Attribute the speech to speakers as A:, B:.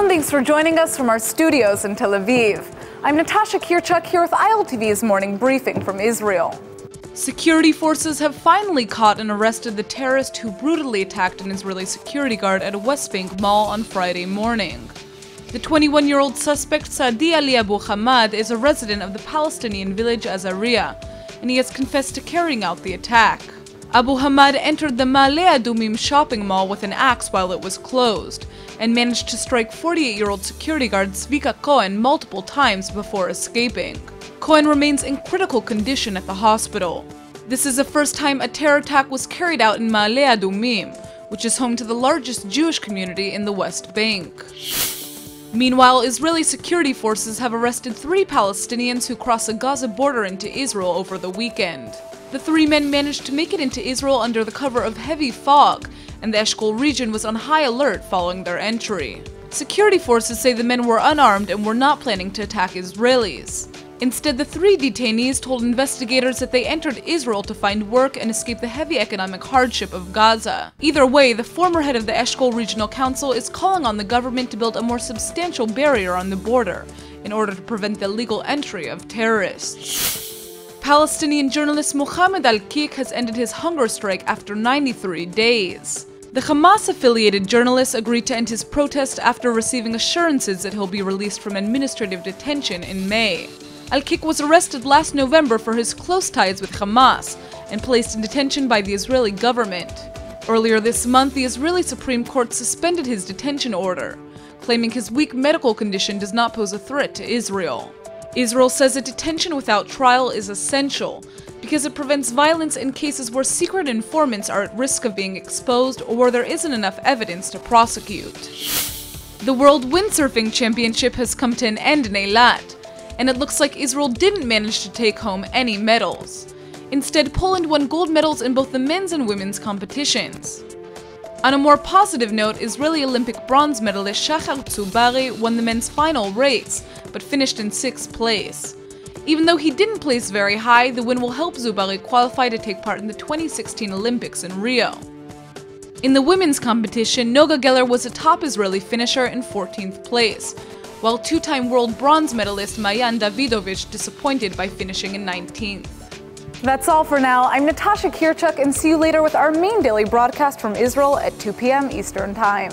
A: thanks for joining us from our studios in Tel Aviv. I'm Natasha Kirchuk here with ILTV's morning briefing from Israel.
B: Security forces have finally caught and arrested the terrorist who brutally attacked an Israeli security guard at a West Bank mall on Friday morning. The 21-year-old suspect, Saadi Ali Abu Hamad, is a resident of the Palestinian village Azariah, and he has confessed to carrying out the attack. Abu Hamad entered the Ma'ale Adumim shopping mall with an axe while it was closed, and managed to strike 48-year-old security guard Zvika Cohen multiple times before escaping. Cohen remains in critical condition at the hospital. This is the first time a terror attack was carried out in Ma'ale Adumim, which is home to the largest Jewish community in the West Bank. Meanwhile, Israeli security forces have arrested 3 Palestinians who crossed the Gaza border into Israel over the weekend. The 3 men managed to make it into Israel under the cover of heavy fog, and the Eshkol region was on high alert following their entry. Security forces say the men were unarmed and were not planning to attack Israelis. Instead, the 3 detainees told investigators that they entered Israel to find work and escape the heavy economic hardship of Gaza. Either way, the former head of the Eshkol Regional Council is calling on the government to build a more substantial barrier on the border in order to prevent the illegal entry of terrorists. Palestinian journalist Mohammed Al-Qiq has ended his hunger strike after 93 days. The Hamas-affiliated journalist agreed to end his protest after receiving assurances that he'll be released from administrative detention in May. Al-Qiq was arrested last November for his close ties with Hamas and placed in detention by the Israeli government. Earlier this month, the Israeli Supreme Court suspended his detention order, claiming his weak medical condition does not pose a threat to Israel. Israel says that detention without trial is essential because it prevents violence in cases where secret informants are at risk of being exposed or where there isn't enough evidence to prosecute. The World Windsurfing Championship has come to an end in Eilat, and it looks like Israel didn't manage to take home any medals. Instead, Poland won gold medals in both the men's and women's competitions. On a more positive note, Israeli Olympic bronze medalist Shachar Tsubari won the men's final race, but finished in 6th place. Even though he didn't place very high, the win will help Tsubari qualify to take part in the 2016 Olympics in Rio. In the women's competition, Noga Geller was a top Israeli finisher in 14th place, while 2-time world bronze medalist Mayan Davidovich disappointed by finishing in 19th.
A: That's all for now. I'm Natasha Kirchuk, and see you later with our main daily broadcast from Israel at 2 p.m. Eastern Time.